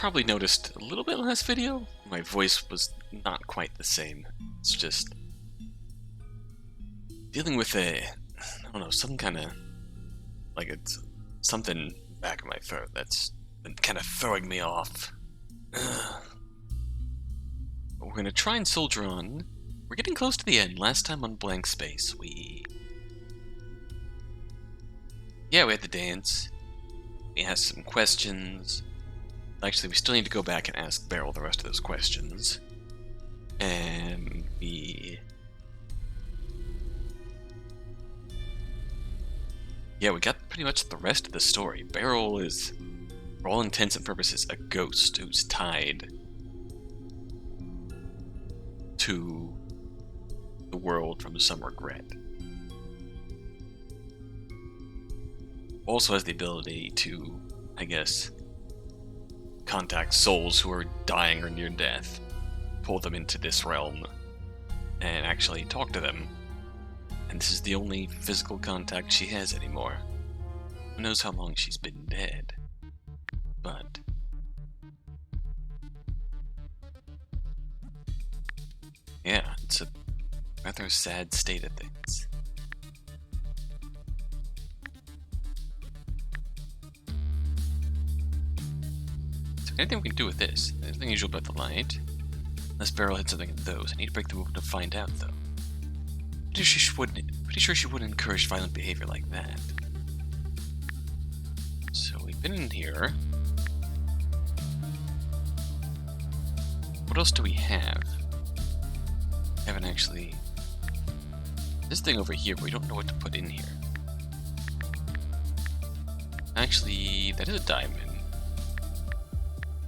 probably noticed a little bit last video, my voice was not quite the same. It's just dealing with I don't know, some kind of, like it's something back in my throat that's been kind of throwing me off. We're gonna try and soldier on. We're getting close to the end. Last time on Blankspace, we had the dance. We asked some questions. Actually, we still need to go back and ask Beryl the rest of those questions. And we got pretty much the rest of the story. Beryl is, for all intents and purposes, a ghost who's tied to the world from some regret. Also has the ability to, I guess, contact souls who are dying or near death, pull them into this realm, and actually talk to them. And this is the only physical contact she has anymore. Who knows how long she's been dead? But yeah, it's a rather sad state of things. So anything we can do with this? There's nothing usual about the light. Unless Beryl had something in those. I need to break them open to find out, though. Pretty sure she wouldn't encourage violent behavior like that. So we've been in here. What else do we have? Haven't actually. This thing over here, we don't know what to put in here. Actually, that is a diamond.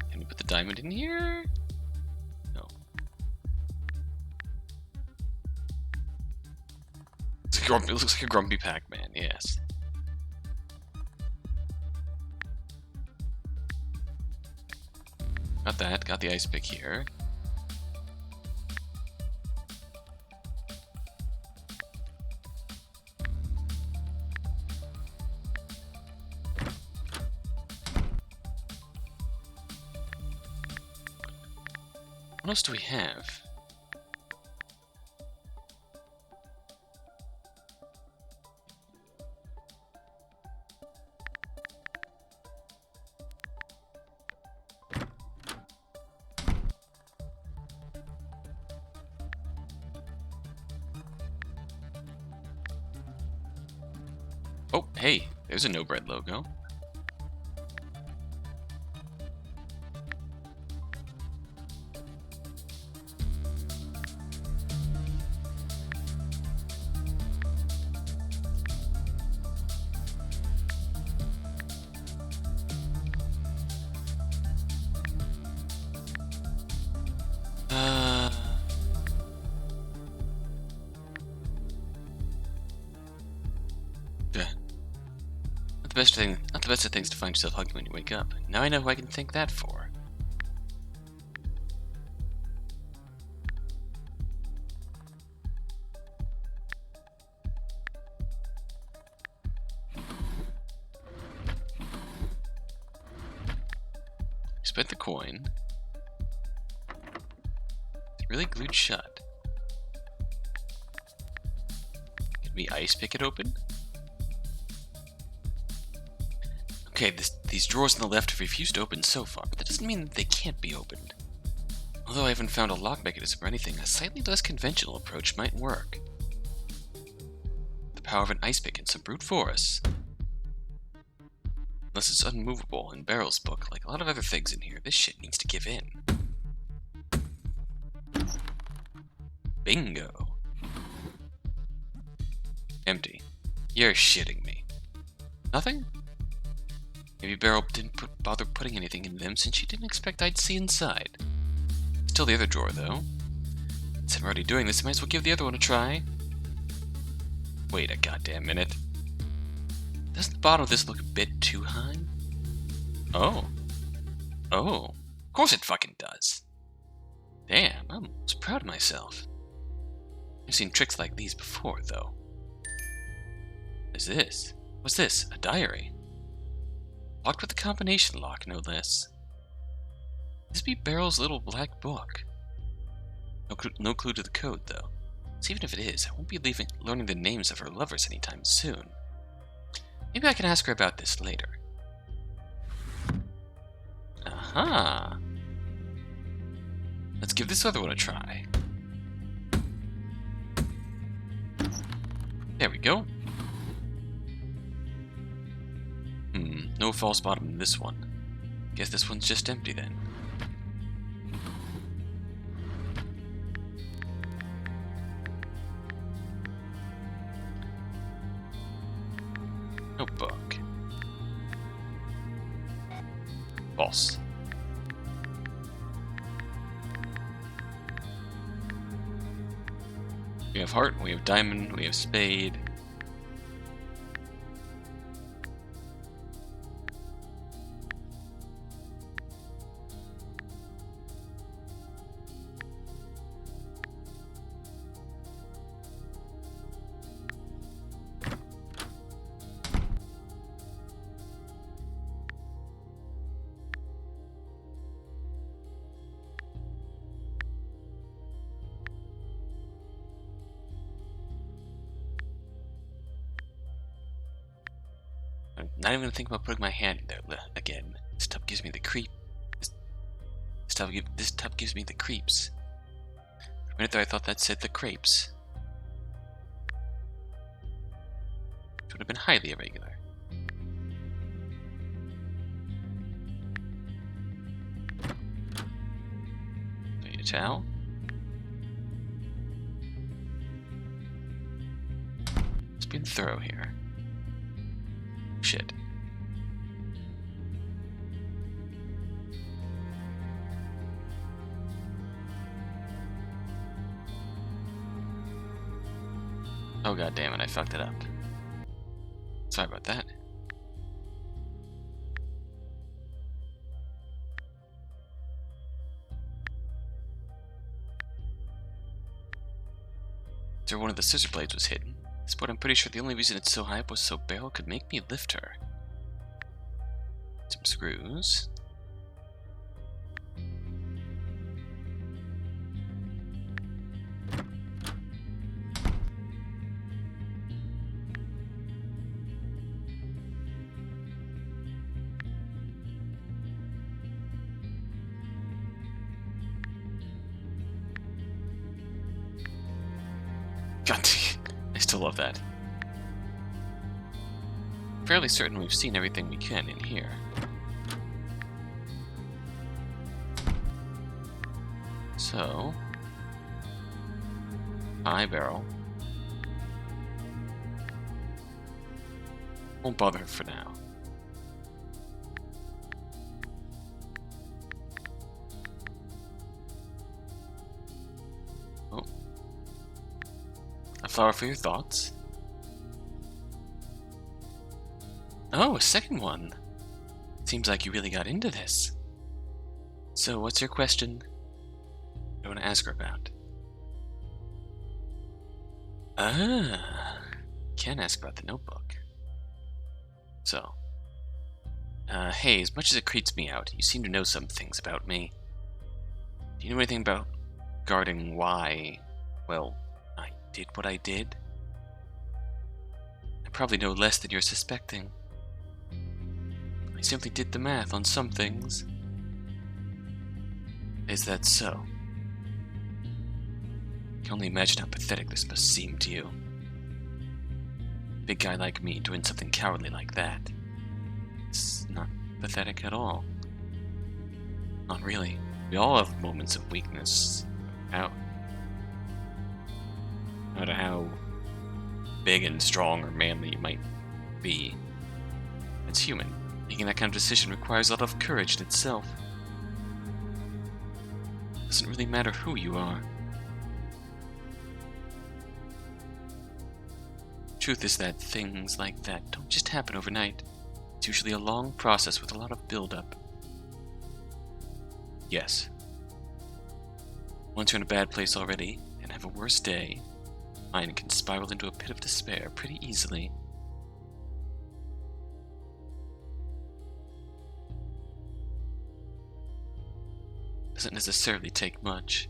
Can we put the diamond in here? No. It looks like a grumpy Pac-Man, yes. Got that, got the ice pick here. What else do we have? Oh, hey, there's a no bread logo. Not the best of things to find yourself hugging when you wake up. Now I know who I can thank that for. Spent the coin. It's really glued shut. Can we ice pick it open? Okay, these drawers on the left have refused to open so far, but that doesn't mean that they can't be opened. Although I haven't found a lock mechanism or anything, a slightly less conventional approach might work. The power of an ice pick and some brute force. Unless it's unmovable in Beryl's book, like a lot of other things in here, this shit needs to give in. Bingo. Empty. You're shitting me. Nothing? Maybe Beryl didn't bother putting anything in them since she didn't expect I'd see inside. Still the other drawer, though. Since I'm already doing this, I might as well give the other one a try. Wait a goddamn minute. Doesn't the bottom of this look a bit too high? Oh. Oh. Of course it fucking does. Damn, I'm almost proud of myself. I've seen tricks like these before, though. What is this? What's this? A diary? Locked with a combination lock, no less. This be Beryl's little black book. No clue to the code, though. So even if it is, I won't be learning the names of her lovers anytime soon. Maybe I can ask her about this later. Aha! Let's give this other one a try. There we go. No false bottom in this one. Guess this one's just empty then. Notebook. False. We have heart, we have diamond, we have spade. I'm not even gonna think about putting my hand in there again. This tub gives me the creep. This tub gives me the creeps. For a minute there I thought that said the crepes. Which would have been highly irregular. So you towel. Let's be thorough here. Shit. Oh god damn it, I fucked it up. Sorry about that. So one of the scissor blades was hidden. But I'm pretty sure the only reason it's so high up was so Beryl could make me lift her. Some screws. God, I still love that. Fairly certain we've seen everything we can in here. So, hi, Beryl. Won't bother her for now. Oh. A flower for your thoughts. Oh, a second one. Seems like you really got into this. So, what's your question? What do you want to ask her about? Can't ask about the notebook. So, hey, as much as it creeps me out, you seem to know some things about me. Do you know anything about guarding why, well, I did what I did? I probably know less than you're suspecting. I simply did the math on some things. Is that so? I can only imagine how pathetic this must seem to you. A big guy like me doing something cowardly like that. It's not pathetic at all. Not really. We all have moments of weakness. No matter how big and strong or manly you might be. It's human. Making that kind of decision requires a lot of courage in itself. It doesn't really matter who you are. Truth is that things like that don't just happen overnight. It's usually a long process with a lot of build-up. Yes. Once you're in a bad place already, and have a worse day, mind can spiral into a pit of despair pretty easily. Doesn't necessarily take much.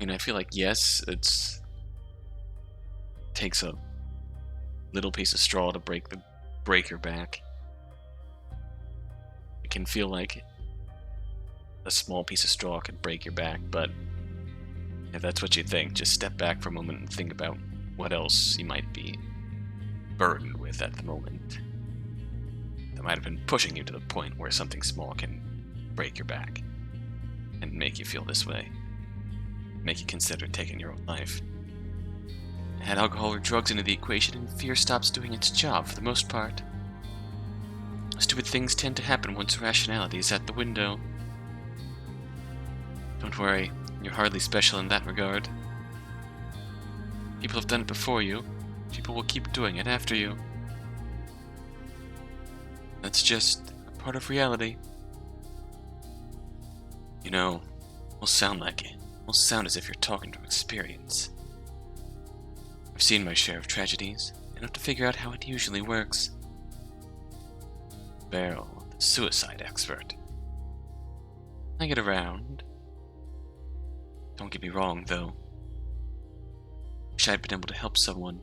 I feel like, yes, takes a little piece of straw to break your back. It can feel like a small piece of straw could break your back, but if that's what you think, just step back for a moment and think about what else you might be burdened with at the moment. That might have been pushing you to the point where something small can break your back and make you feel this way. Make you consider taking your own life. Add alcohol or drugs into the equation and fear stops doing its job for the most part. Stupid things tend to happen once rationality is at the window. Don't worry, you're hardly special in that regard. People have done it before you. People will keep doing it after you. That's just a part of reality. Will sound like it. Will sound as if you're talking from experience. I've seen my share of tragedies, enough to figure out how it usually works. Beryl, the suicide expert. I get around. Don't get me wrong, though. Wish I'd been able to help someone.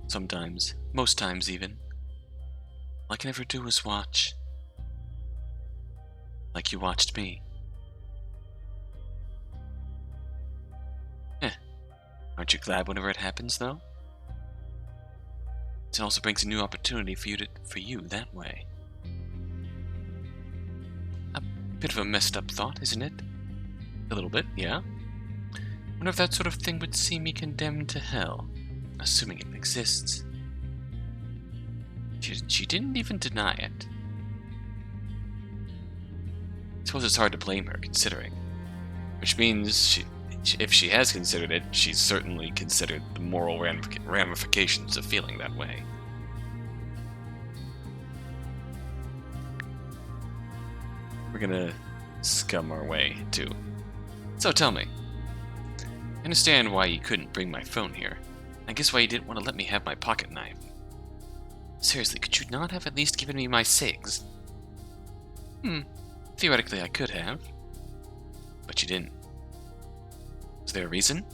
Sometimes, most times even. All I can ever do is watch. Like you watched me. Aren't you glad whenever it happens, though? It also brings a new opportunity for you that way. A bit of a messed up thought, isn't it? A little bit, yeah. Wonder if that sort of thing would see me condemned to hell, assuming it exists. She didn't even deny it. I suppose it's hard to blame her, considering. Which means if she has considered it, she's certainly considered the moral ramifications of feeling that way. We're gonna scum our way to... So tell me. I understand why you couldn't bring my phone here. I guess why you didn't want to let me have my pocket knife. Seriously, could you not have at least given me my cigs? Theoretically I could have. But you didn't. Is there a reason?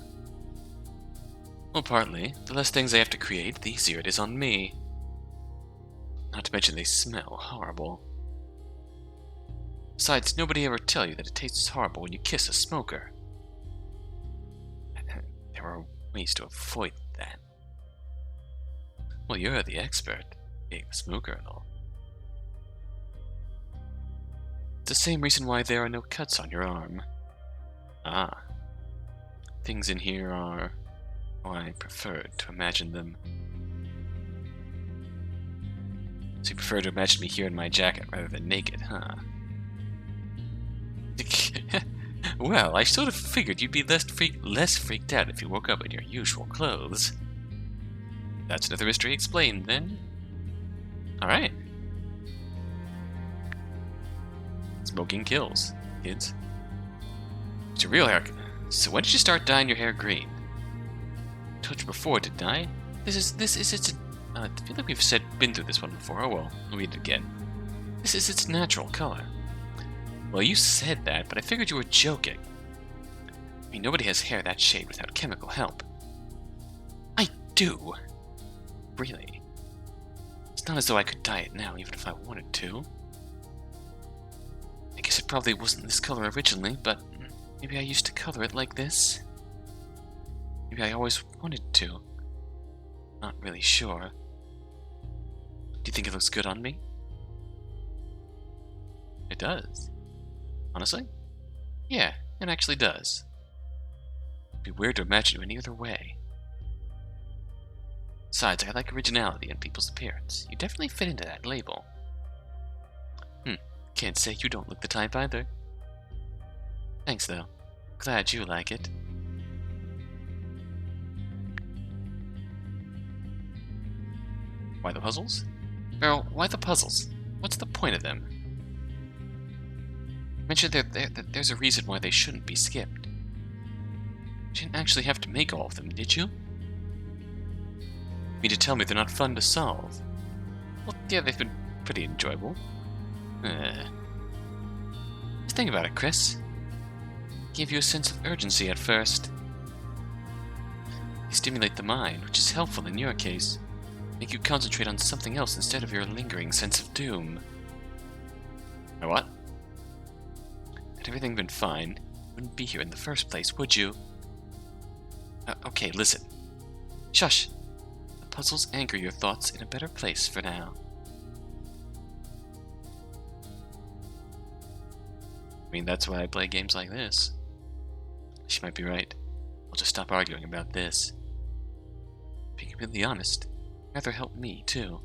Well, partly. The less things I have to create, the easier it is on me. Not to mention they smell horrible. Besides, nobody ever tell you that it tastes horrible when you kiss a smoker. There are ways to avoid that. Well, you're the expert, being a smoker and all. It's the same reason why there are no cuts on your arm. Ah. Things in here are how I preferred to imagine them. So you prefer to imagine me here in my jacket rather than naked, huh? Well, I sort of figured you'd be less freaked out if you woke up in your usual clothes. That's another mystery explained, then. Alright. Smoking kills, kids. It's a real haircut. So when did you start dyeing your hair green? I told you before, didn't I? I feel like we've been through this one before. Oh well, we'll read it again. This is its natural color. Well, you said that, but I figured you were joking. I mean, nobody has hair that shade without chemical help. I do. Really. It's not as though I could dye it now, even if I wanted to. I guess it probably wasn't this color originally, but maybe I used to color it like this. Maybe I always wanted to. Not really sure. Do you think it looks good on me? It does. Honestly? Yeah, it actually does. It'd be weird to imagine you any other way. Besides, I like originality in people's appearance. You definitely fit into that label. Can't say you don't look the type either. Thanks, though. Glad you like it. Why the puzzles? Beryl, why the puzzles? What's the point of them? You mentioned that there's a reason why they shouldn't be skipped. You didn't actually have to make all of them, did you? You mean to tell me they're not fun to solve? Well, yeah, they've been pretty enjoyable. Just think about it, Chris. Gave you a sense of urgency at first. They stimulate the mind, which is helpful in your case. Make you concentrate on something else instead of your lingering sense of doom. Now what? Had everything been fine, you wouldn't be here in the first place, would you? Okay, listen. Shush! The puzzles anchor your thoughts in a better place for now. I mean, that's why I play games like this. She might be right. I'll just stop arguing about this. Being completely honest, rather help me, too.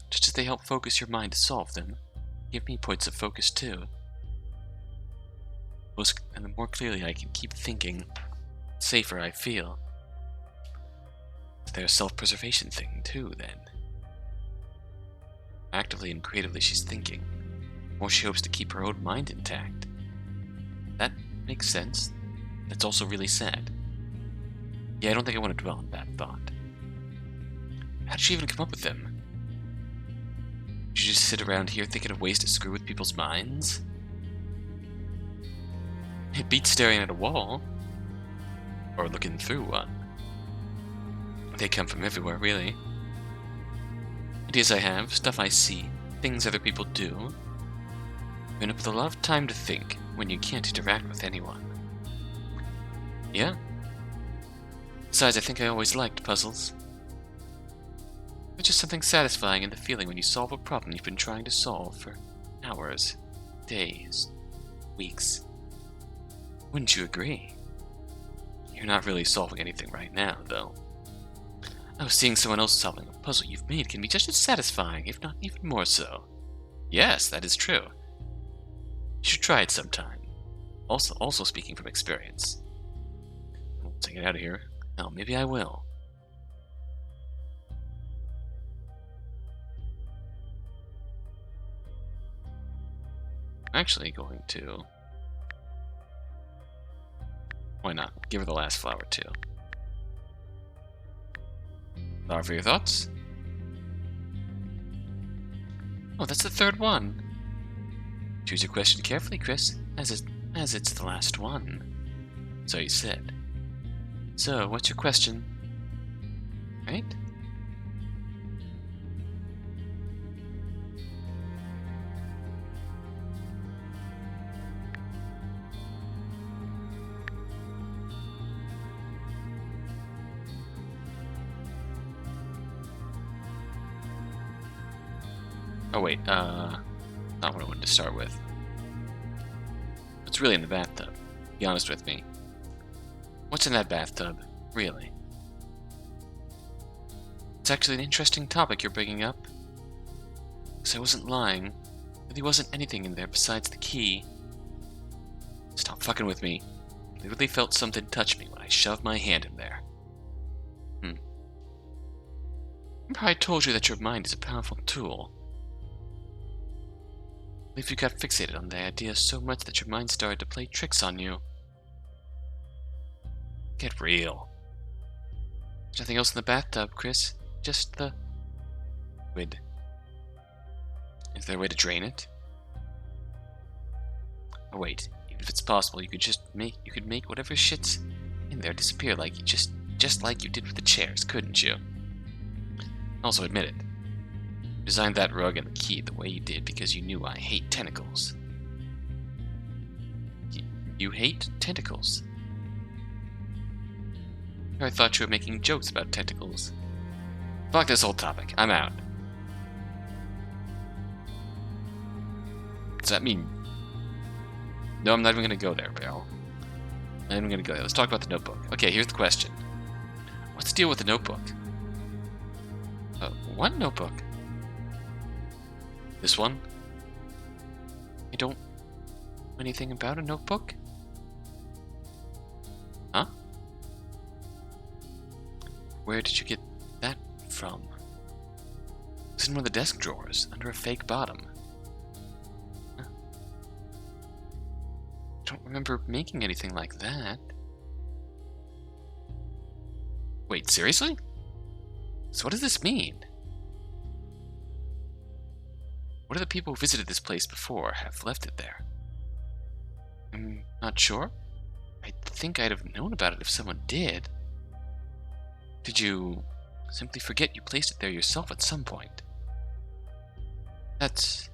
Just as they help focus your mind to solve them, give me points of focus, too. And the more clearly I can keep thinking, the safer I feel. There's a self-preservation thing, too, then. Actively and creatively she's thinking, the more she hopes to keep her own mind intact. That makes sense. That's also really sad. Yeah, I don't think I want to dwell on that thought. How did she even come up with them? Did you just sit around here thinking of ways to screw with people's minds? It beats staring at a wall. Or looking through one. They come from everywhere, really. Ideas I have, stuff I see, things other people do. You end up with a lot of time to think when you can't interact with anyone. Yeah. Besides, I think I always liked puzzles. There's just something satisfying in the feeling when you solve a problem you've been trying to solve for hours, days, weeks. Wouldn't you agree? You're not really solving anything right now, though. Oh, seeing someone else solving a puzzle you've made can be just as satisfying, if not even more so. Yes, that is true. You should try it sometime. Also speaking from experience. Once I get out of here, hell, maybe I will. I'm actually going to... Why not? Give her the last flower, too. Flower for your thoughts? Oh, that's the third one. Choose your question carefully, Chris, as it's the last one. So you said. So, what's your question? Right? Oh wait, not what I wanted to start with. What's really in the bathtub? Be honest with me. What's in that bathtub, really? It's actually an interesting topic you're bringing up. Because I wasn't lying. There really wasn't anything in there besides the key. Stop fucking with me. I really felt something touch me when I shoved my hand in there. Remember how I told you that your mind is a powerful tool? I believe you got fixated on the idea so much that your mind started to play tricks on you. Get real. There's nothing else in the bathtub, Chris. Just the... Squid. Is there a way to drain it? Oh wait, even if it's possible, you could make whatever shit's in there disappear like you just like you did with the chairs, couldn't you? Also admit it. You designed that rug and the key the way you did because you knew I hate tentacles. You hate tentacles? I thought you were making jokes about tentacles. Fuck this whole topic. I'm out. Does that mean... No, I'm not even going to go there, Beryl. I'm not even going to go there. Let's talk about the notebook. Okay, here's the question. What's the deal with the notebook? What notebook? This one? I don't know anything about a notebook? Huh? Where did you get that from? It's in one of the desk drawers, under a fake bottom. Huh. I don't remember making anything like that. Wait, seriously? So what does this mean? What do the people who visited this place before have left it there? I'm not sure. I think I'd have known about it if someone did. Did you simply forget you placed it there yourself at some point? That's...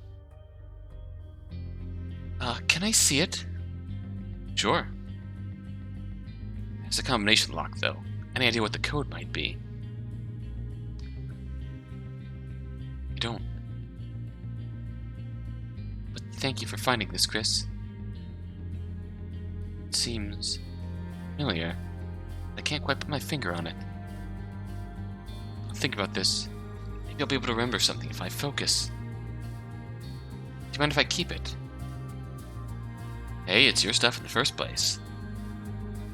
can I see it? Sure. It's a combination lock, though. Any idea what the code might be? I don't. But thank you for finding this, Chris. It seems familiar. I can't quite put my finger on it. I'll think about this. Maybe I'll be able to remember something if I focus. Do you mind if I keep it? Hey, it's your stuff in the first place.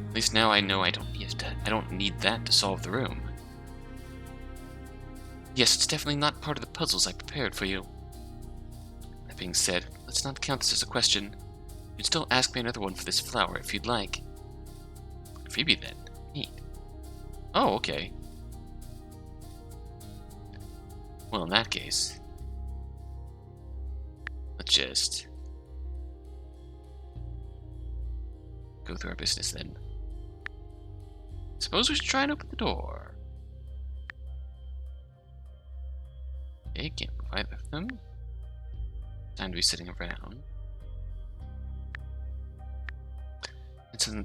At least now I know I don't need that to solve the room. Yes, it's definitely not part of the puzzles I prepared for you. That being said, let's not count this as a question. You'd still ask me another one for this flower if you'd like. A freebie then. Neat. Oh, okay. Well, in that case, let's just go through our business then. Suppose we should try and open the door. Okay, can't move either of them. Time to be sitting around.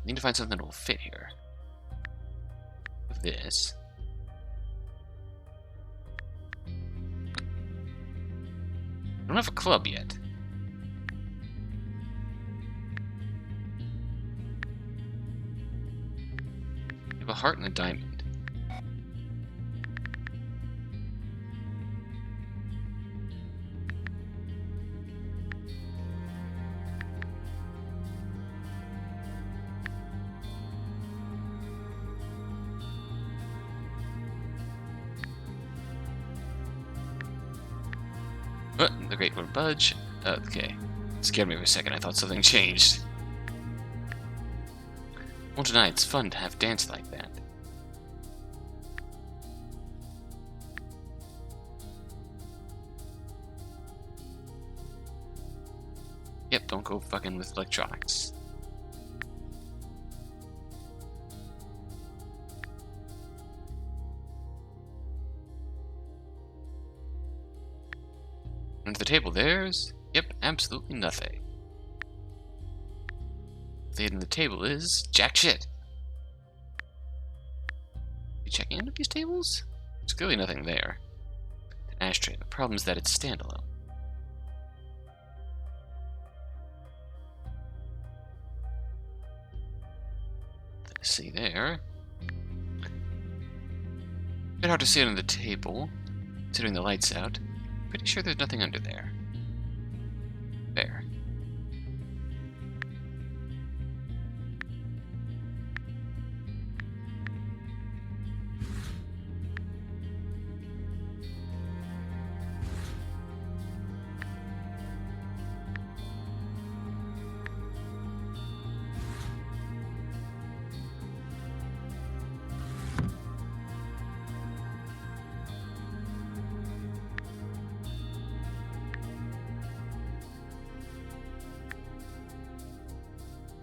Need to find something that will fit here. With this. I don't have a club yet. I have a heart and a diamond. The Great Word Budge. Okay. It scared me for a second. I thought something changed. Won't deny it's fun to have dance like that. Yep, don't go fucking with electronics. Under the table, yep, absolutely nothing. The hidden the table is jack shit. You checking into these tables? There's clearly nothing there. An ashtray. The problem is that it's standalone. Let's see there. Bit hard to see it on the table, considering the lights out. Pretty sure there's nothing under there. There.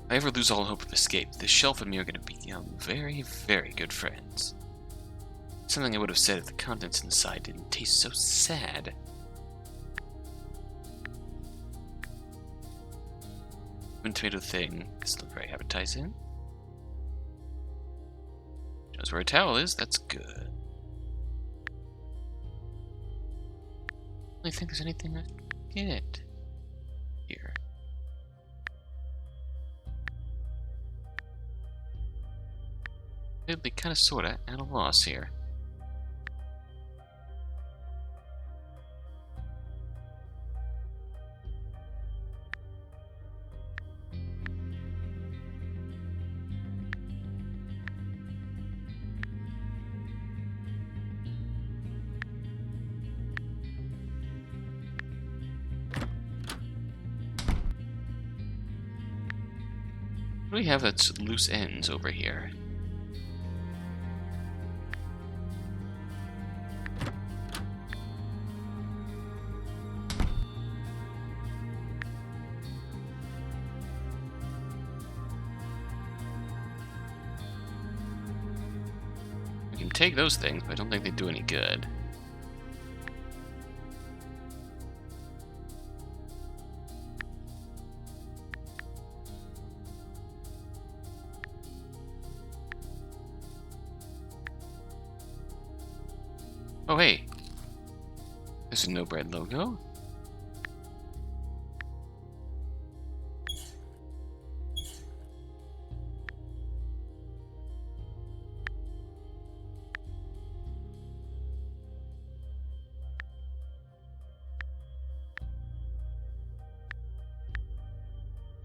If I ever lose all hope of escape, this shelf and me are going to become very, very good friends. Something I would have said if the contents inside didn't taste so sad. One tomato thing doesn't look very appetizing. Knows where a towel is, that's good. I don't think there's anything I can get here. It'd be kind of sorta at a loss here. What do we have that's loose ends over here? can take those things, but I don't think they do any good. Oh, hey. There's a no bread logo.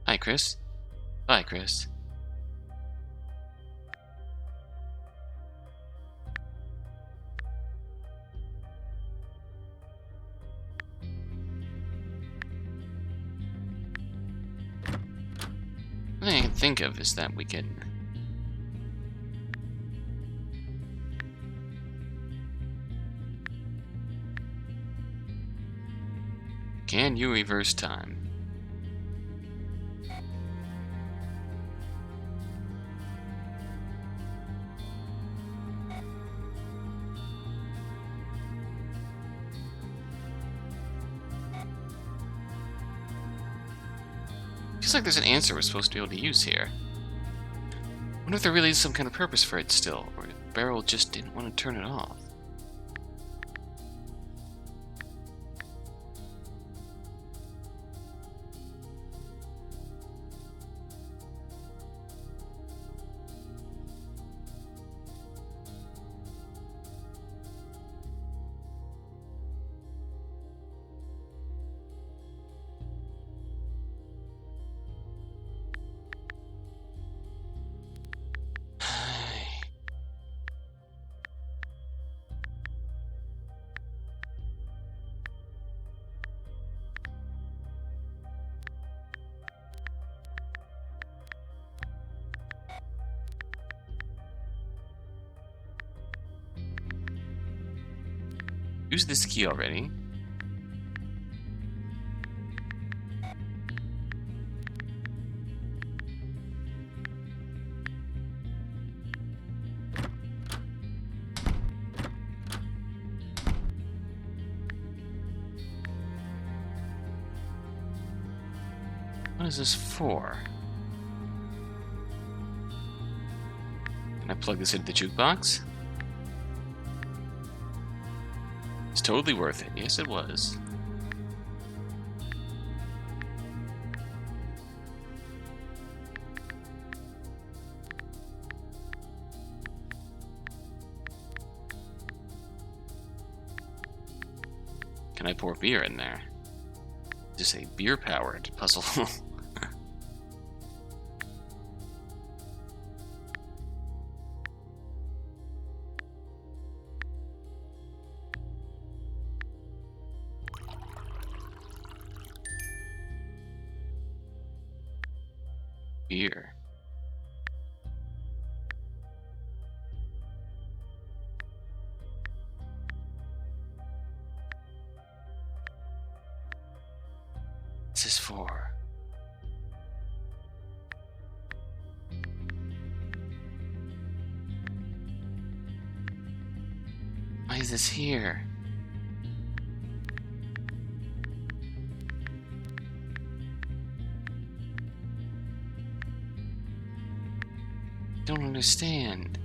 Hi, Chris. Bye, Chris. The thing I can think of is that we can... Can you reverse time? Feels like there's an answer we're supposed to be able to use here. Wonder if there really is some kind of purpose for it still, or if Beryl just didn't want to turn it off. Use this key already. What is this for? Can I plug this into the jukebox? It's totally worth it. Yes, it was. Can I pour beer in there? Just a beer-powered puzzle. Beer. This is for... Why is this here? Don't understand.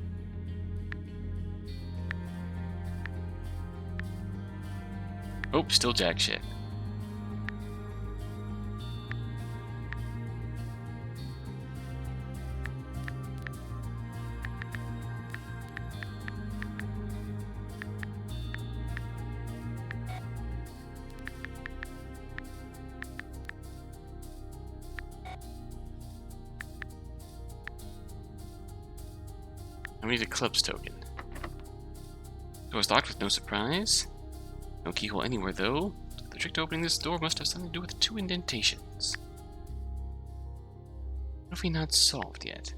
Oh, still jack shit. I need a Eclipse token. Door is locked with no surprise. No keyhole anywhere though. The trick to opening this door must have something to do with 2 indentations. What have we not solved yet?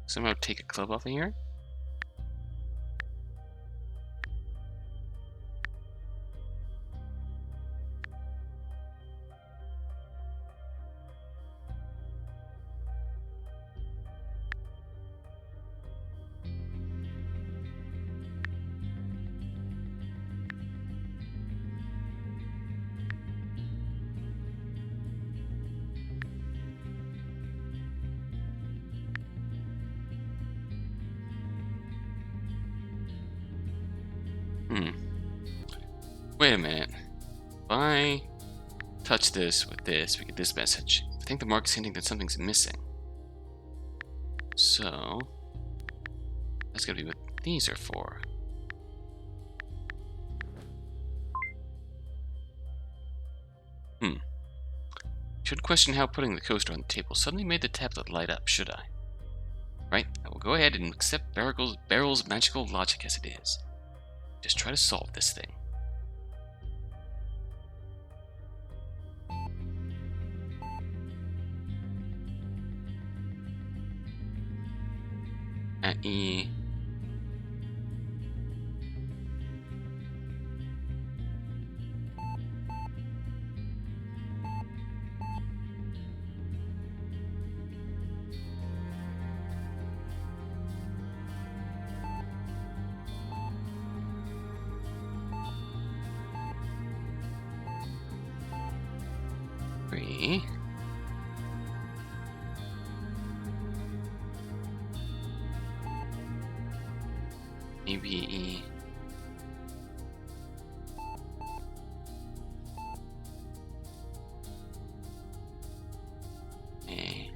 Somehow take a club off of here? Wait a minute. If I touch this with this, we get this message. I think the mark is hinting that something's missing. So that's gonna be what these are for. Should question how putting the coaster on the table suddenly made the tablet light up, should I? Right, I will go ahead and accept Beryl's magical logic as it is. Just try to solve this thing. At E. Three. ABE. A.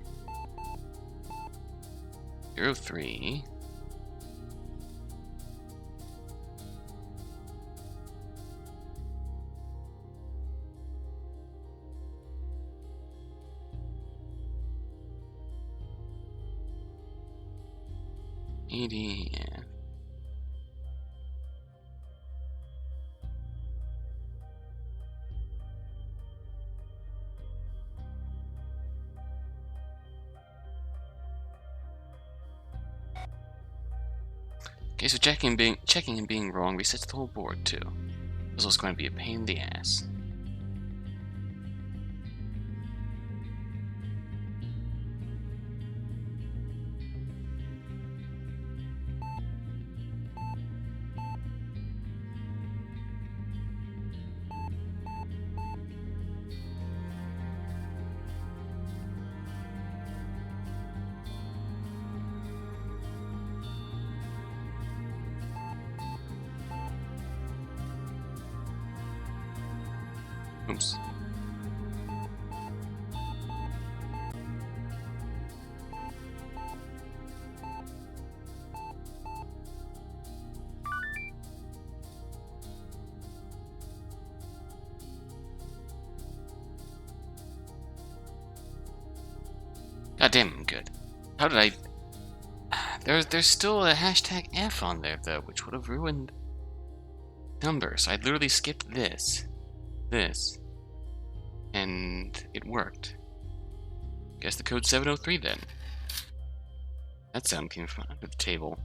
03. Yeah. Okay, so checking and being wrong resets the whole board too. This is going to be a pain in the ass. Oops. God damn, I'm good. How did I... There's still a hashtag F on there, though, which would have ruined numbers. I literally skipped this, and it worked. Guess the code's 703 then. That sound came from under the table.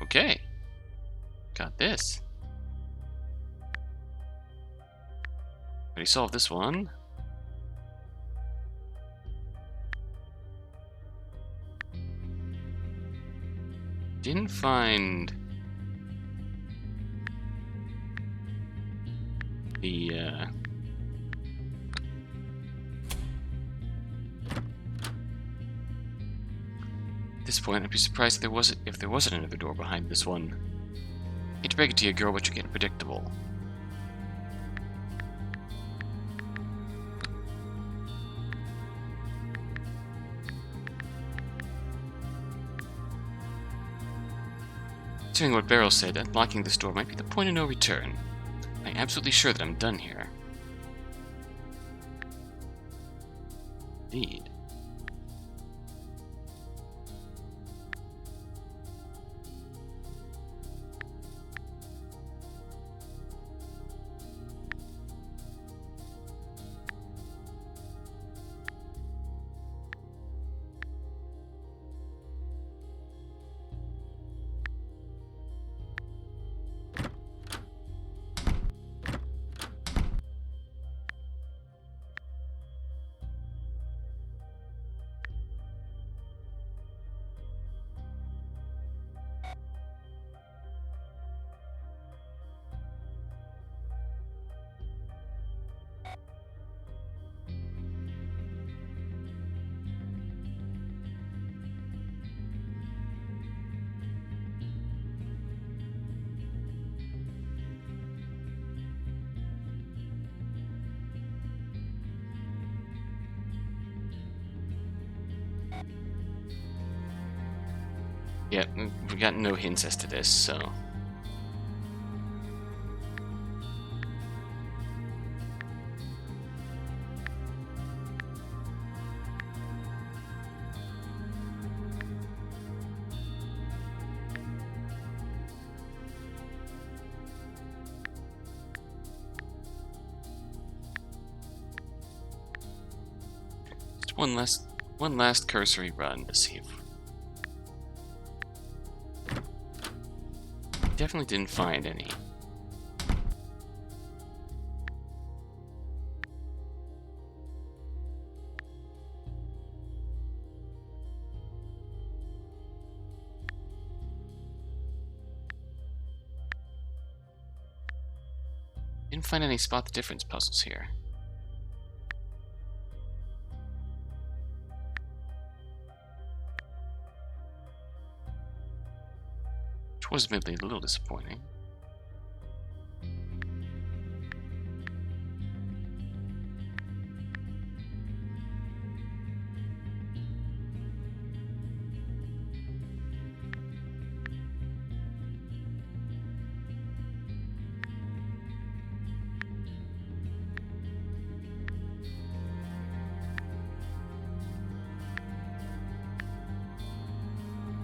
Okay. Got this. Already solved this one. Didn't find the at this point, I'd be surprised if there wasn't another door behind this one. Hate to break it to you, girl, but you're getting predictable. Considering what Beryl said, unlocking this door might be the point of no return. I'm absolutely sure that I'm done here. Indeed. Yeah, we got no hints as to this, so... Just one last cursory run to see if... Definitely didn't find any. Didn't find any spot the difference puzzles here. Which was admittedly a little disappointing.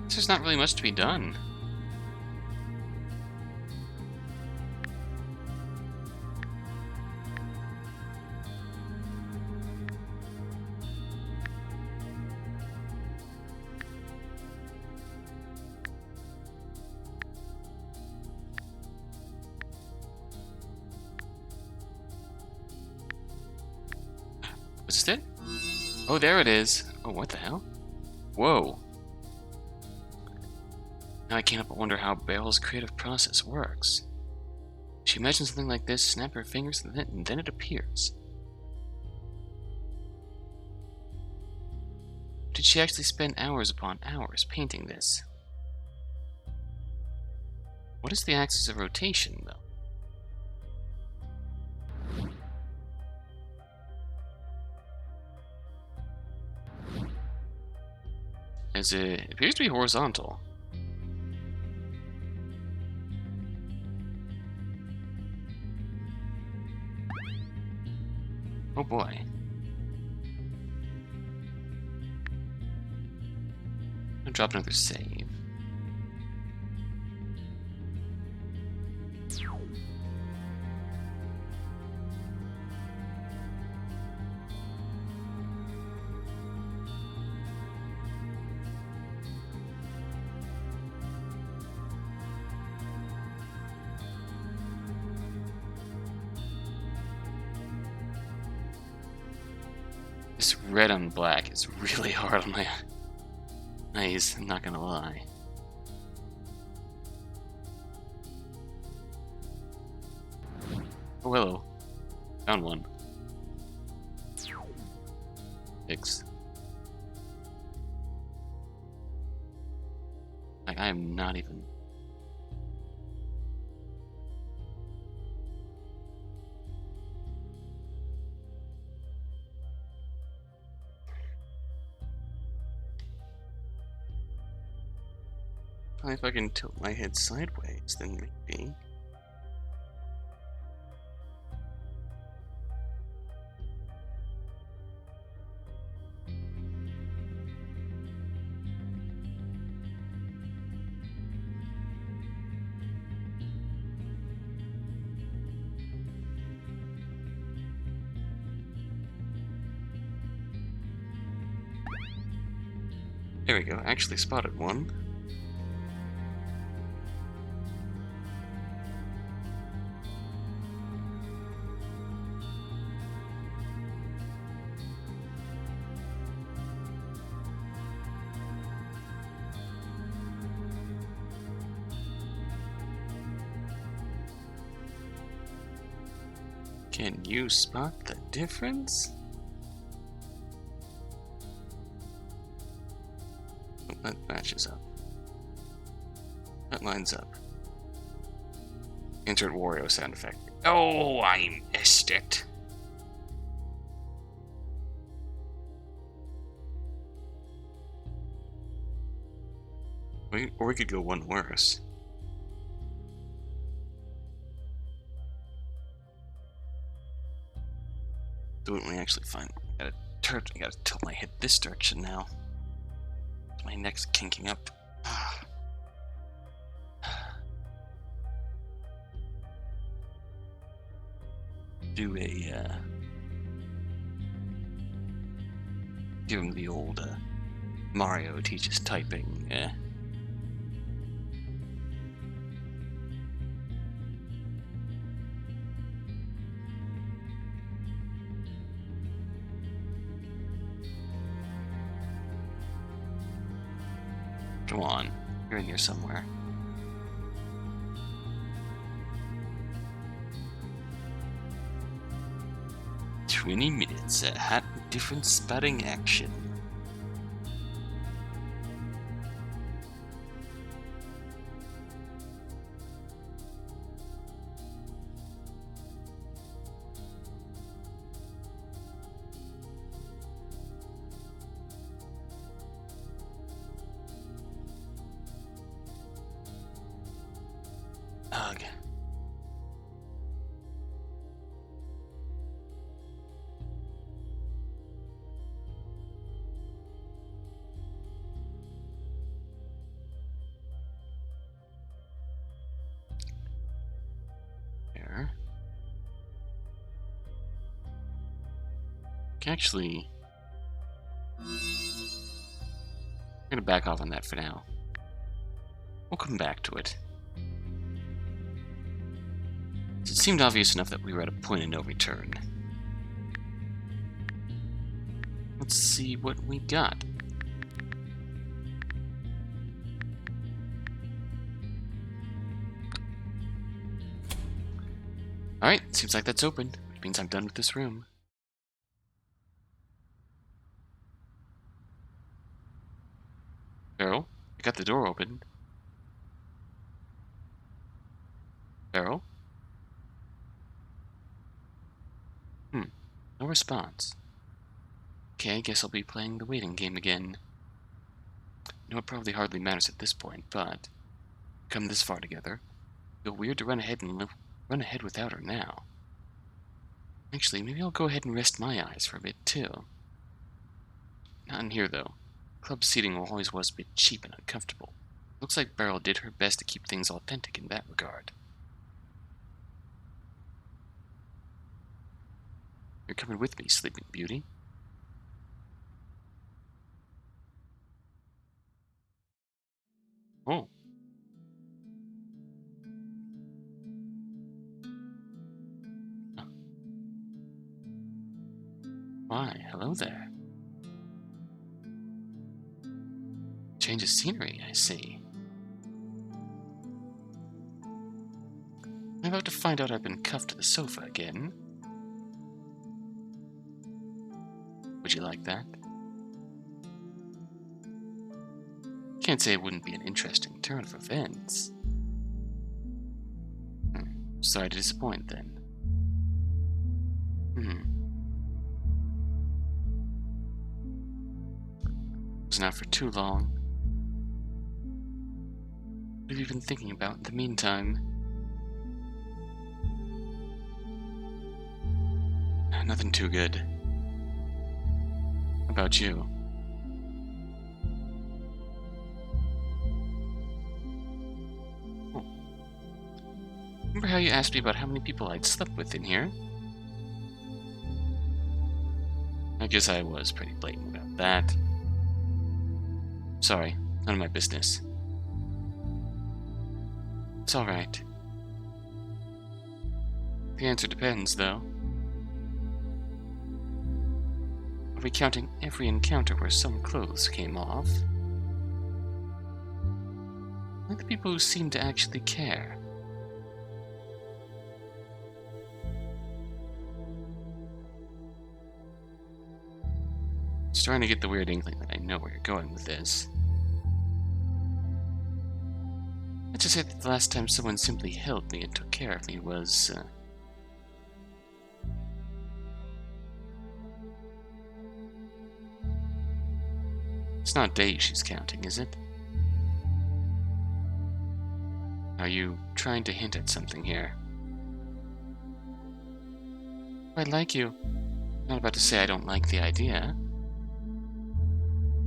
There's not really much to be done. Was this it? Oh, there it is. Oh, what the hell? Whoa. Now I can't help but wonder how Beryl's creative process works. She imagines something like this, snap her fingers, and then it appears. Did she actually spend hours upon hours painting this? What is the axis of rotation, though? As it appears to be horizontal. Oh boy. I'll drop another save. This red on black is really hard on my eyes, I'm not gonna lie. Oh, hello. Found one. 6. Like, I am not even... If I can tilt my head sideways, then maybe... There we go, actually spotted one. Can you spot the difference? Oh, that matches up. That lines up. Insert Wario sound effect. Oh, I missed it. Or we could go one worse. So when we actually find, I gotta tilt my head this direction now. My neck's kinking up. Do a give him the old Mario teaches typing. Come on, you're in here somewhere. "20 minutes, a hat with different spatting action." Ugh. There. Actually, I'm gonna back off on that for now. We'll come back to it. It seemed obvious enough that we were at a point of no return. Let's see what we got. Alright, seems like that's open, which means I'm done with this room. Beryl, I got the door open. Beryl? No response. Okay, I guess I'll be playing the waiting game again. I know it probably hardly matters at this point, but come this far together. Feel weird to run ahead without her now. Actually, maybe I'll go ahead and rest my eyes for a bit too. Not in here though. Club seating always was a bit cheap and uncomfortable. Looks like Beryl did her best to keep things authentic in that regard. You're coming with me, Sleeping Beauty. Oh. Why, hello there. Change of scenery, I see. I'm about to find out I've been cuffed to the sofa again. Would you like that? Can't say it wouldn't be an interesting turn of events. Sorry to disappoint, then. Was not for too long. What have you been thinking about in the meantime? Nothing too good. How about you? Oh. Remember how you asked me about how many people I'd slept with in here? I guess I was pretty blatant about that. Sorry, none of my business. It's alright. The answer depends, though. Are we counting every encounter where some clothes came off? Like the people who seem to actually care. Starting to get the weird inkling that I know where you're going with this. Let's just say that the last time someone simply held me and took care of me was, It's not days she's counting, is it? Are you trying to hint at something here? I like you. I'm not about to say I don't like the idea.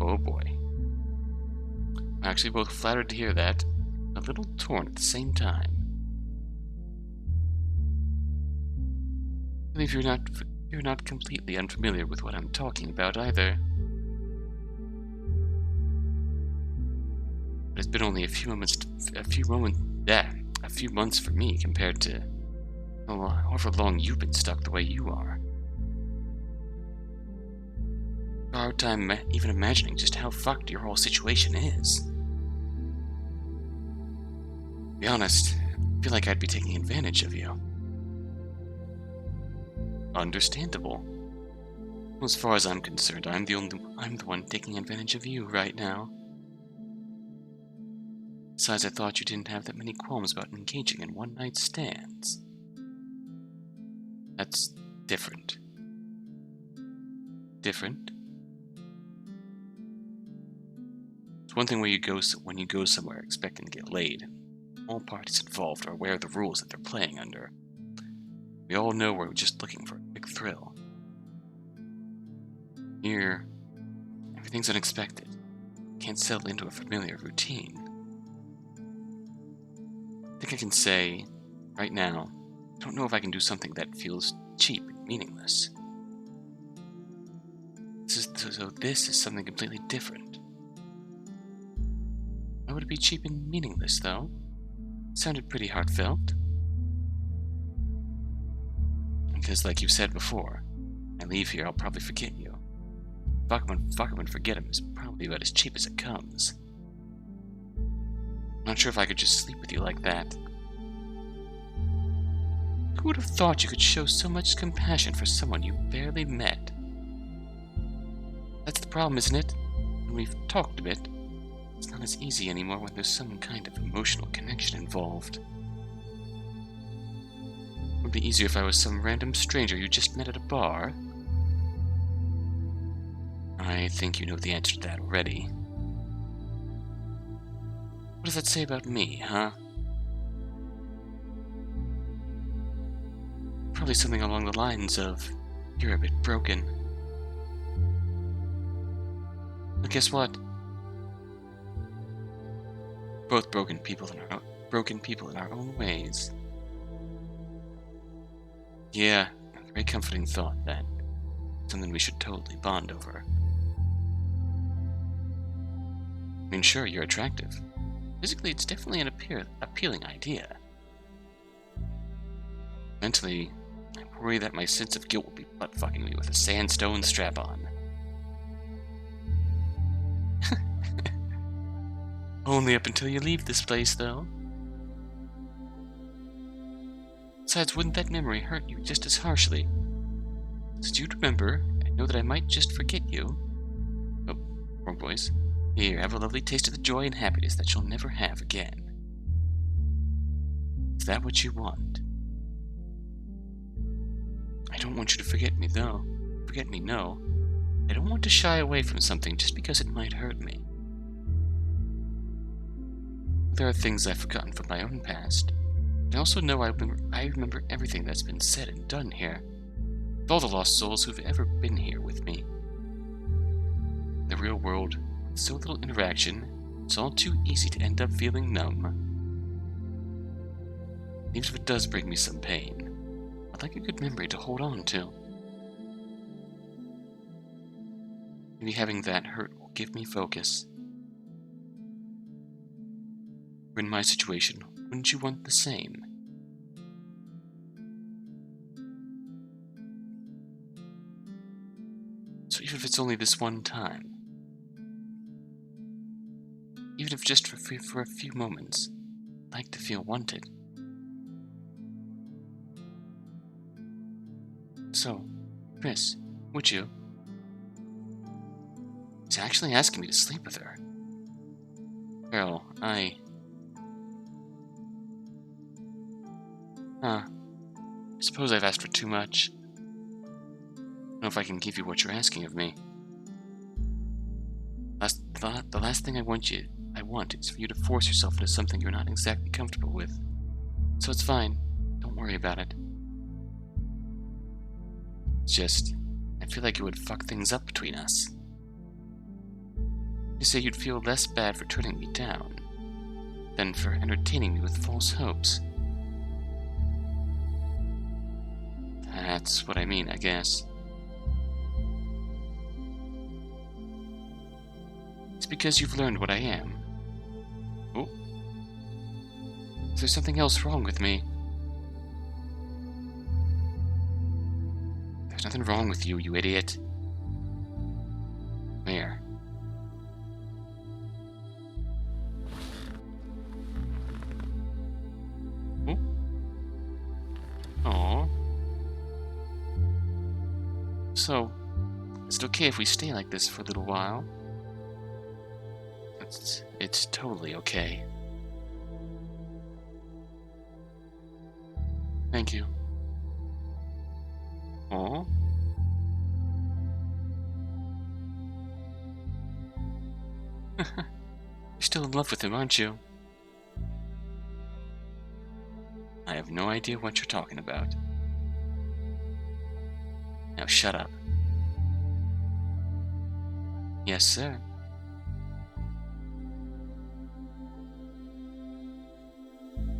Oh boy. I'm actually both flattered to hear that, and a little torn at the same time. I believe you're not completely unfamiliar with what I'm talking about either. But it's been only a few months for me compared to however long you've been stuck the way you are. A hard time even imagining just how fucked your whole situation is. To be honest, I feel like I'd be taking advantage of you. Understandable. Well, as far as I'm concerned, I'm the one taking advantage of you right now. Besides, I thought you didn't have that many qualms about engaging in one-night stands. That's different. Different? It's one thing when you go somewhere expecting to get laid. All parties involved are aware of the rules that they're playing under. We all know we're just looking for a big thrill. Here, everything's unexpected. Can't settle into a familiar routine. I think I can say, right now, I don't know if I can do something that feels cheap and meaningless. This is something completely different. Why would it be cheap and meaningless, though? It sounded pretty heartfelt. Because, like you've said before, I leave here, I'll probably forget you. Fuck 'em and forget 'em is probably about as cheap as it comes. Not sure if I could just sleep with you like that. Who would have thought you could show so much compassion for someone you barely met? That's the problem, isn't it? When we've talked a bit, it's not as easy anymore when there's some kind of emotional connection involved. It would be easier if I was some random stranger you just met at a bar. I think you know the answer to that already. What does that say about me, huh? Probably something along the lines of, you're a bit broken. But guess what? Both broken people in our own ways. Yeah, a very comforting thought, that. Something we should totally bond over. I mean, sure, you're attractive. Physically, it's definitely an appealing idea. Mentally, I worry that my sense of guilt will be butt-fucking me with a sandstone strap-on. Only up until you leave this place, though. Besides, wouldn't that memory hurt you just as harshly? Since you'd remember, I know that I might just forget you. Oh, wrong voice. Here, have a lovely taste of the joy and happiness that you'll never have again. Is that what you want? I don't want you to forget me, though. Forget me, no. I don't want to shy away from something just because it might hurt me. There are things I've forgotten from my own past. I also know I remember everything that's been said and done here. With all the lost souls who've ever been here with me. In the real world, with so little interaction, it's all too easy to end up feeling numb. Even if it does bring me some pain, I'd like a good memory to hold on to. Maybe having that hurt will give me focus. In my situation, wouldn't you want the same? So even if it's only this one time, even if just for a few moments, I'd like to feel wanted. So, Chris, would you? He's actually asking me to sleep with her. Beryl, I suppose I've asked for too much. I don't know if I can give you what you're asking of me. The last thing I want want is for you to force yourself into something you're not exactly comfortable with. So it's fine. Don't worry about it. It's just, I feel like it would fuck things up between us. You say you'd feel less bad for turning me down than for entertaining me with false hopes. That's what I mean, I guess. It's because you've learned what I am. Oh. Is there something else wrong with me? There's nothing wrong with you, you idiot. Where? Oh. Aww. So, is it okay if we stay like this for a little while? It's totally okay. Thank you. Aww. You're still in love with him, aren't you? I have no idea what you're talking about. Now shut up. Yes, sir.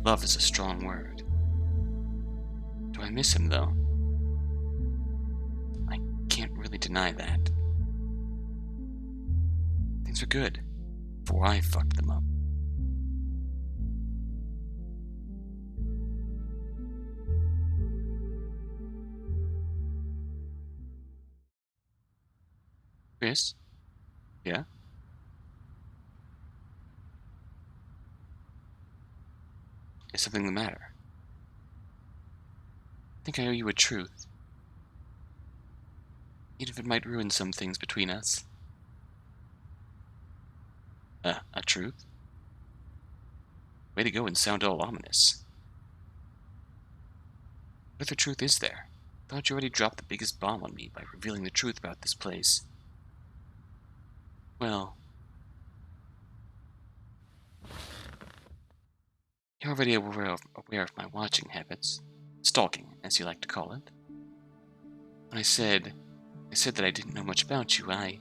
Love is a strong word. Do I miss him, though? I can't really deny that. Things were good before I fucked them up. Chris? Yeah? Is something the matter? I think I owe you a truth. Even if it might ruin some things between us. A truth? Way to go and sound all ominous. What other truth is there? I thought you already dropped the biggest bomb on me by revealing the truth about this place. Well, you're already aware of my watching habits. Stalking, as you like to call it. When I said that I didn't know much about you, I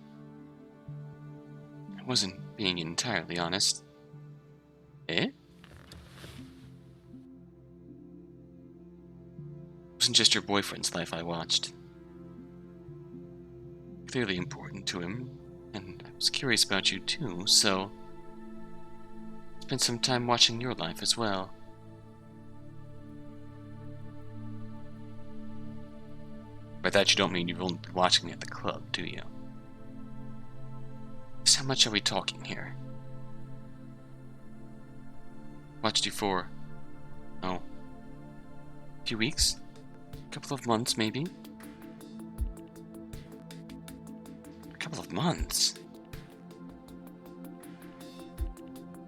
wasn't being entirely honest. Eh? It wasn't just your boyfriend's life I watched. Clearly important to him, and I was curious about you too, so spent some time watching your life as well. By that you don't mean you've only been watching me at the club, do you? Just how much are we talking here? Watched you for, a few weeks? A couple of months, maybe? A couple of months?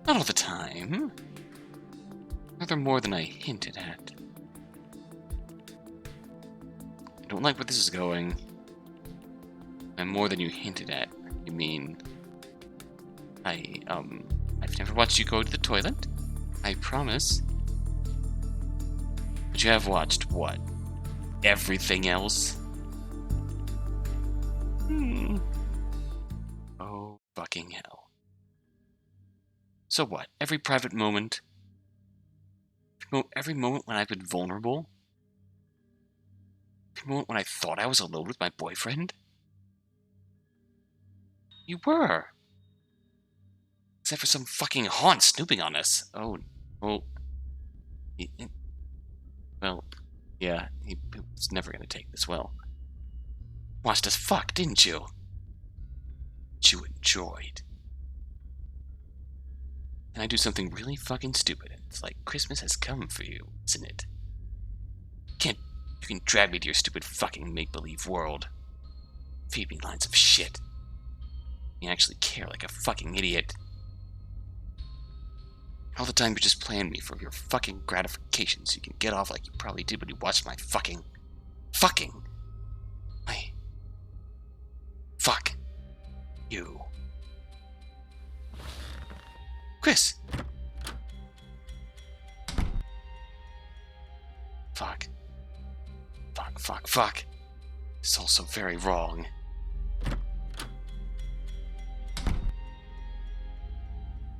Not all the time. Rather more than I hinted at. I don't like where this is going. And more than you hinted at, you mean... I've never watched you go to the toilet. I promise. But you have watched what? Everything else? Oh, fucking hell. So what? Every private moment? Every moment when I've been vulnerable? Every moment when I thought I was alone with my boyfriend? You were. Except for some fucking haunt snooping on us. Oh, well... yeah, he was never gonna take this well. Watched us fuck, didn't you? But you enjoyed. And I do something really fucking stupid, and it's like Christmas has come for you, isn't it? You can drag me to your stupid fucking make-believe world. Feed me lines of shit. You actually care like a fucking idiot. All the time you're just playing me for your fucking gratification so you can get off like you probably did when you watched my fucking... Fuck you. Chris! Fuck. Fuck. It's all so very wrong.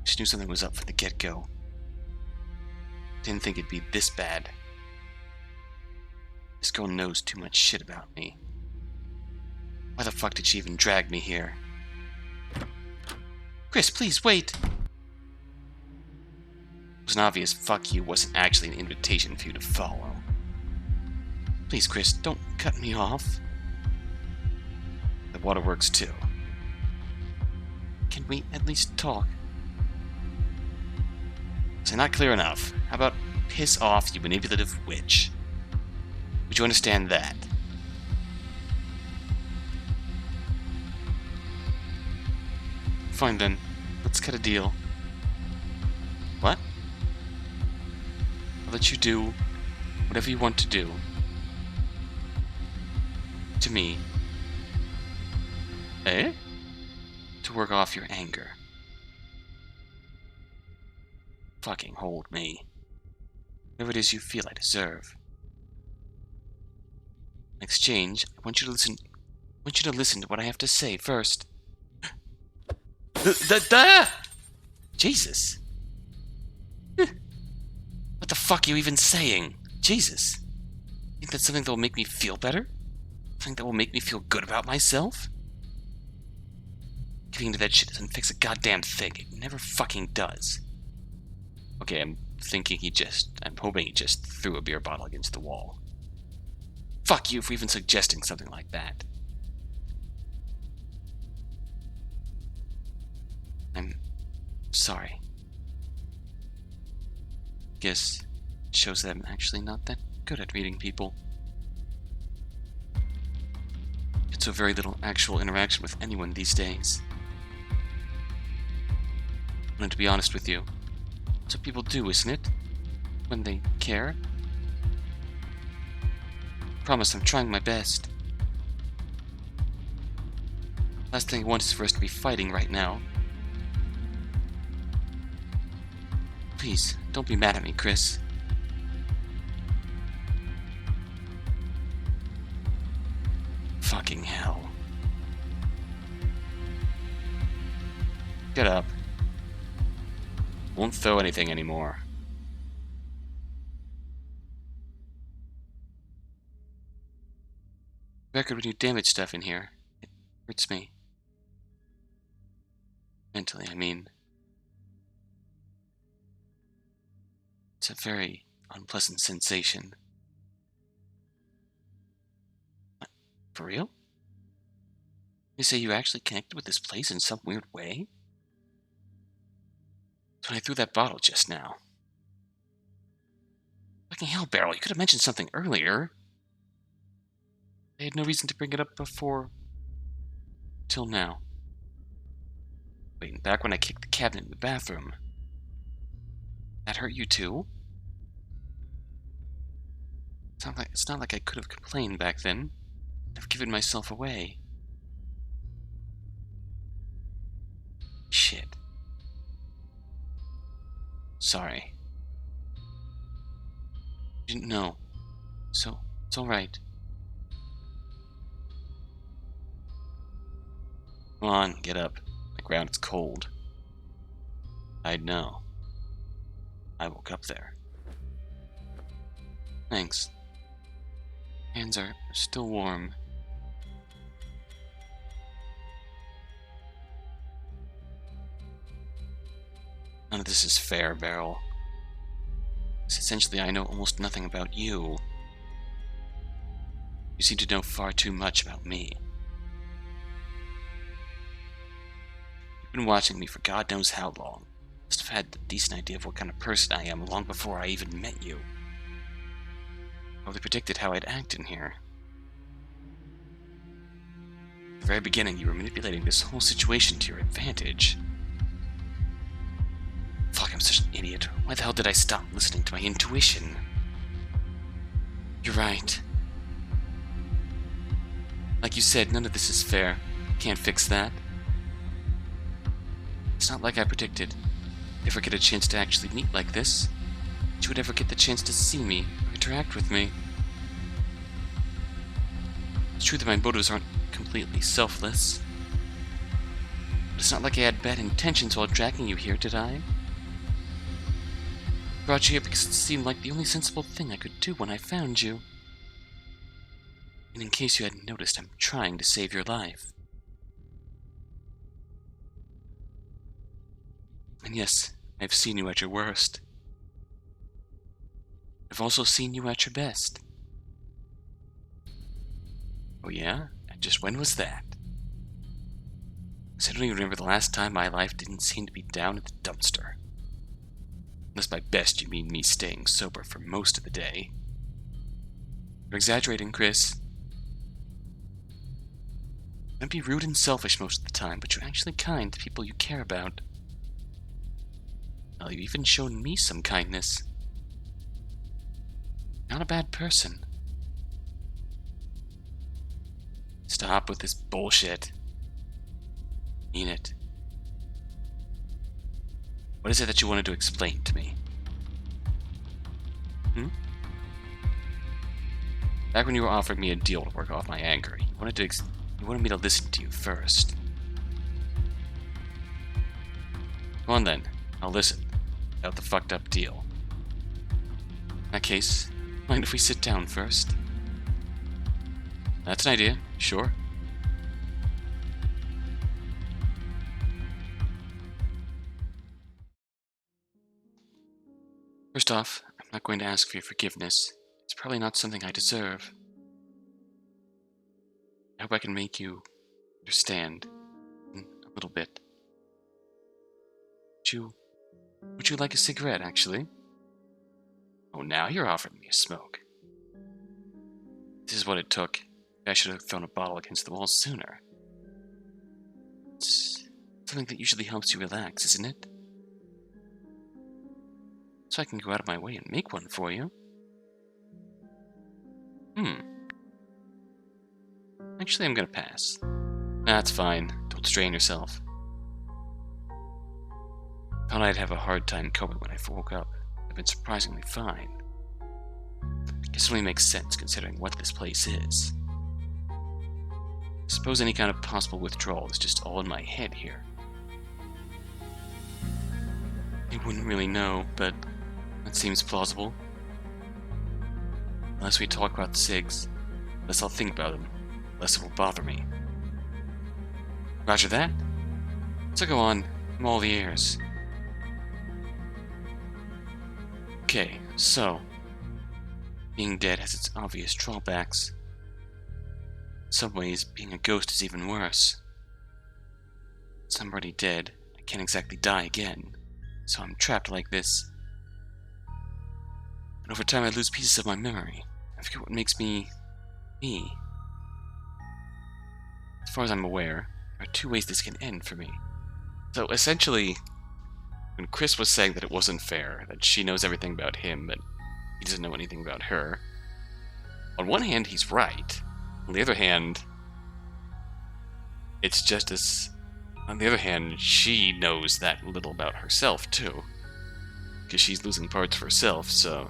Just knew something was up from the get-go. Didn't think it'd be this bad. This girl knows too much shit about me. Why the fuck did she even drag me here? Chris, please, wait! It was an obvious fuck you wasn't actually an invitation for you to follow. Please, Chris, don't cut me off. The waterworks, too. Can we at least talk? So not clear enough. How about piss off, you manipulative witch? Would you understand that? Fine then. Let's cut a deal. What? I'll let you do whatever you want to do. To me. Eh? To work off your anger. Fucking hold me. Whatever it is you feel I deserve. In exchange, I want you to listen to what I have to say first. Jesus. What the fuck are you even saying? Jesus. Think that's something that will make me feel better? Something that will make me feel good about myself? Giving into that shit doesn't fix a goddamn thing. It never fucking does. Okay, I'm hoping he just threw a beer bottle against the wall. Fuck you for even suggesting something like that. I'm sorry. Guess it shows that I'm actually not that good at reading people. Get so very little actual interaction with anyone these days. And to be honest with you, that's what people do, isn't it? When they care. Promise I'm trying my best. Last thing I want is for us to be fighting right now. Please, don't be mad at me, Chris. Fucking hell. Get up. Won't throw anything anymore. Record when you damage stuff in here. It hurts me. Mentally, I mean. It's a very unpleasant sensation. What? For real? You say you actually connected with this place in some weird way? That's when I threw that bottle just now. Fucking hell, Beryl, you could have mentioned something earlier. I had no reason to bring it up before. Till now. Wait, back when I kicked the cabinet in the bathroom. That hurt you too? It's not like I could have complained back then. I've given myself away. Shit. Sorry. Didn't know. So, it's alright. Come on, get up. The ground's cold. I'd know. I woke up there. Thanks. Hands are still warm. None of this is fair, Beryl. Essentially, I know almost nothing about you. You seem to know far too much about me. You've been watching me for God knows how long. Must have had a decent idea of what kind of person I am long before I even met you. Probably predicted how I'd act in here. At the very beginning, you were manipulating this whole situation to your advantage. Fuck, I'm such an idiot. Why the hell did I stop listening to my intuition? You're right. Like you said, none of this is fair. Can't fix that. It's not like I predicted. ever get a chance to actually meet like this, that you would ever get the chance to see me or interact with me. It's true that my motives aren't completely selfless. But it's not like I had bad intentions while dragging you here, did I? I brought you here because it seemed like the only sensible thing I could do when I found you. And in case you hadn't noticed, I'm trying to save your life. And yes, I've seen you at your worst. I've also seen you at your best. Oh yeah? And just when was that? Because I don't even remember the last time my life didn't seem to be down at the dumpster. Unless by best you mean me staying sober for most of the day. You're exaggerating, Chris. You might be rude and selfish most of the time, but you're actually kind to people you care about. Well, you've even shown me some kindness. Not a bad person. Stop with this bullshit. Mean it. What is it that you wanted to explain to me? Back when you were offering me a deal to work off my anger, you wanted me to listen to you first. Come on then, I'll listen. About the fucked up deal. In that case, mind if we sit down first? That's an idea, sure. First off, I'm not going to ask for your forgiveness. It's probably not something I deserve. I hope I can make you understand a little bit. Would you like a cigarette, actually? Oh, now you're offering me a smoke. This is what it took. I should have thrown a bottle against the wall sooner. It's something that usually helps you relax, isn't it? So I can go out of my way and make one for you. Actually, I'm gonna pass. That's fine. Don't strain yourself. Thought I'd have a hard time coping when I woke up. I've been surprisingly fine. I guess it only makes sense considering what this place is. I suppose any kind of possible withdrawal is just all in my head here. I wouldn't really know, but that seems plausible. Unless we talk about the cigs, less I'll think about them, less it will bother me. Roger that. So go on, I'm all the ears. Okay, so, being dead has its obvious drawbacks. In some ways, being a ghost is even worse. Since I'm already dead, I can't exactly die again, so I'm trapped like this. And over time I lose pieces of my memory. I forget what makes me, me. As far as I'm aware, there are two ways this can end for me. So essentially, when Chris was saying that it wasn't fair, that she knows everything about him, but he doesn't know anything about her, on one hand, he's right. On the other hand, it's just as... On the other hand, she knows that little about herself, too. Because she's losing parts of herself, so...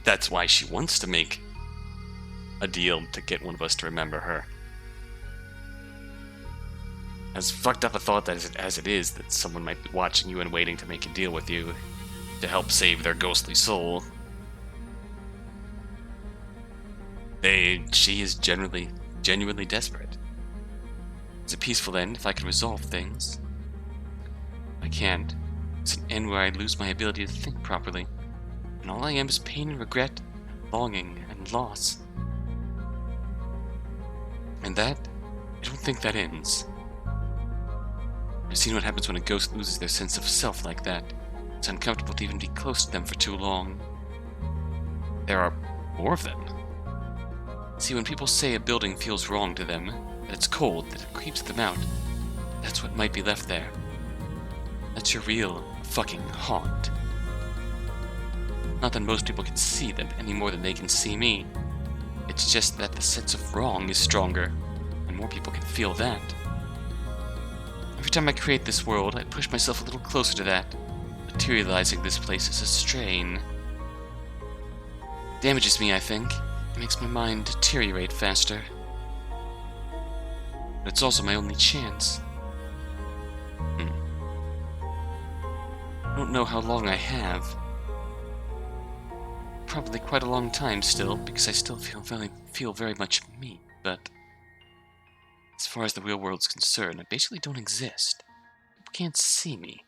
That's why she wants to make a deal to get one of us to remember her. As fucked up a thought as it is, that someone might be watching you and waiting to make a deal with you to help save their ghostly soul. She is genuinely desperate. It's a peaceful end if I can resolve things. If I can't, it's an end where I lose my ability to think properly, and all I am is pain and regret, longing and loss. And that, I don't think that ends. I've seen what happens when a ghost loses their sense of self like that. It's uncomfortable to even be close to them for too long. There are more of them. See, when people say a building feels wrong to them, that it's cold, that it creeps them out, that's what might be left there. That's your real fucking haunt. Not that most people can see them any more than they can see me. It's just that the sense of wrong is stronger, and more people can feel that. Every time I create this world, I push myself a little closer to that. Materializing this place is a strain. Damages me, I think. It makes my mind deteriorate faster. But it's also my only chance. I don't know how long I have. Probably quite a long time still, because I still feel very much me, but as far as the real world's concerned, I basically don't exist. People can't see me,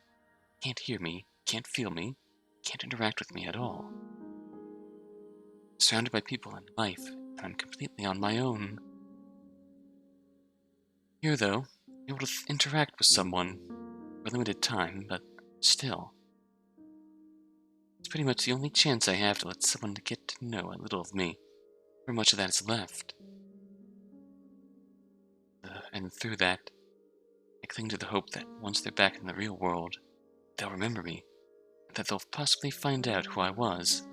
can't hear me, can't feel me, can't interact with me at all. Surrounded by people and life, and I'm completely on my own. Here, though, I'm able to interact with someone for a limited time, but still. It's pretty much the only chance I have to let someone get to know a little of me. Very much of that is left. And through that, I cling to the hope that once they're back in the real world, they'll remember me, that they'll possibly find out who I was.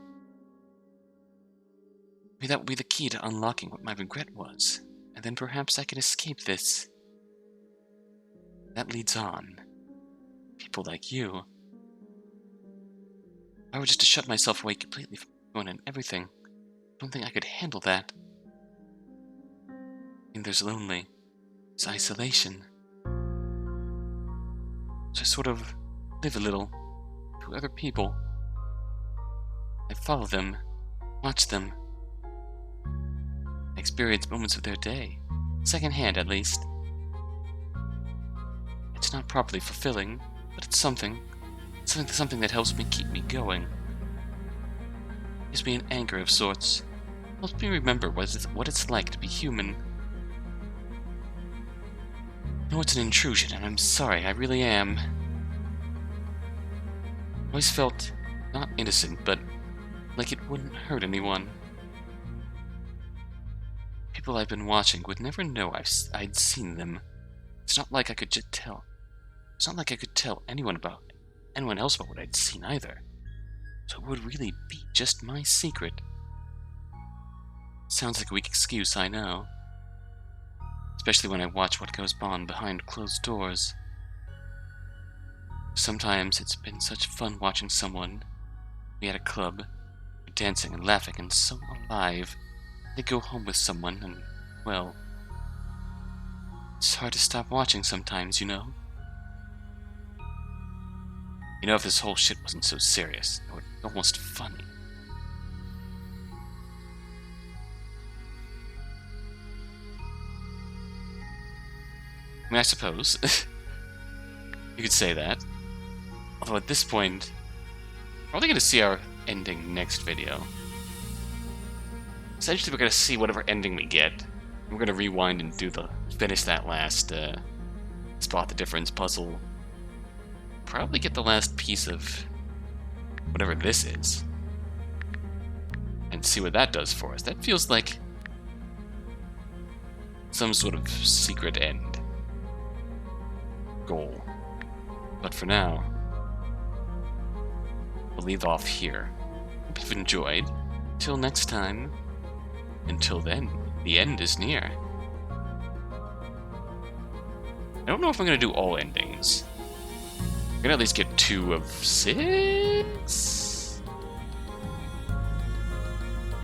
Maybe that will be the key to unlocking what my regret was, and then perhaps I can escape this. That leads on. People like you. If I were just to shut myself away completely from everyone and everything, I don't think I could handle that. And there's lonely. There's isolation. So I sort of live a little through other people. I follow them, watch them. I experience moments of their day, secondhand at least. It's not properly fulfilling, but it's something that helps me keep me going. It gives me an anchor of sorts. Helps me remember what it's like to be human. I know it's an intrusion, and I'm sorry, I really am. I always felt not innocent, but like it wouldn't hurt anyone. People I've been watching would never know I'd seen them. It's not like I could just tell. It's not like I could tell anyone else about what I'd seen either. So it would really be just my secret. Sounds like a weak excuse, I know. Especially when I watch what goes on behind closed doors. Sometimes it's been such fun watching someone be at a club, dancing and laughing and so alive. They go home with someone and, well, it's hard to stop watching sometimes, you know? You know, if this whole shit wasn't so serious, it would be almost funny. I mean, I suppose you could say that. Although at this point, we're probably going to see our ending next video. Essentially, we're going to see whatever ending we get. We're going to rewind and finish that last spot the difference puzzle. Probably get the last piece of whatever this is. And see what that does for us. That feels like some sort of secret end goal. But for now, we'll leave off here. Hope you've enjoyed. Till next time. Until then, the end is near. I don't know if I'm going to do all endings. I'm going to at least get 2 of 6?